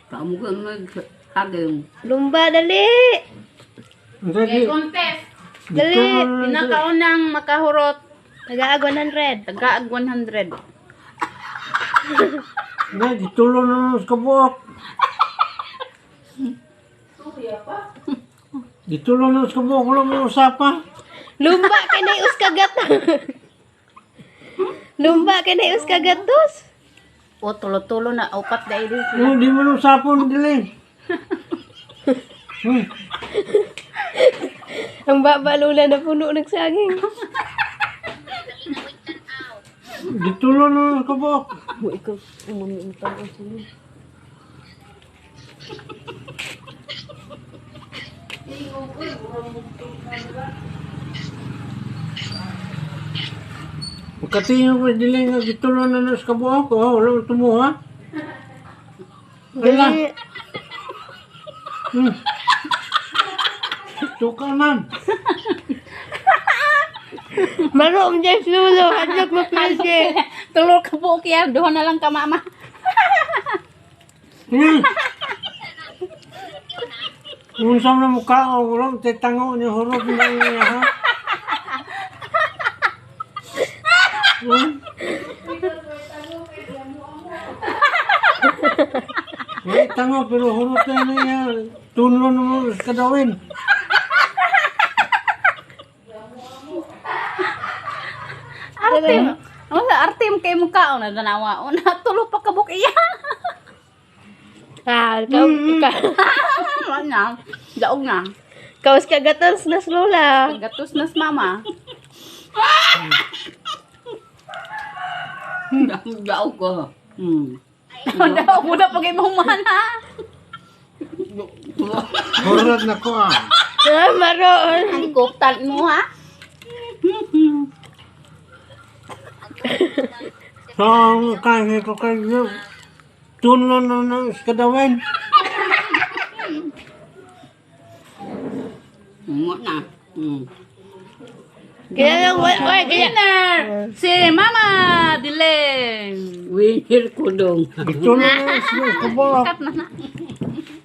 Kamu kan nag-hagem. Lumba, dali. Dali. Contest. Dali. Pinakaunang makahurot. Nagaag 100. Tagaag 100. Na, gitulo na sa kabuok. Gitulo na sa kabuok. Wala mo usapa. Lumba, kinayos kagat. Lumba, kinayos kagatos. O, tulo-tulo na. Upat na ili. Di mo nung sapon dili. Ang babalula na puno ng saging. Gitulo na sa kabuok. Mo ikaw, umamiuntang ang sila. Pagkatingin ko dili nga gitulo na sa kabuok. Oh, wala mo tumuha. Dali. Tuka man. Maro, dyan sulo. Hadlok mo pilde. Tulo ka po kaya. Doon na lang ka, mama. Unsam na mukha ko. Wala mo titango niya. Hurot na niya ha. Wala tango pero hurot na niya. Tunlo na mo kadawin. Artim. Ano sa artim kay mukha? O, naganawa. O, natulo pa ka buk iya. Ah, Wala na. Daog na. kaos kagatos na slula. Gatos nas mama. Daog ko. Daog mo na pag imong mana. Hurot na ko ah. Ah, maro. Ang kuptal mo ha. So, kaya ko kayo. Tunlo na ng kadawin. Mo na. Kaya lang, oy, kaya. Winner! Si Mama Dilen. Winner ko dong. Gitulo na sa kabuok. Kat na na.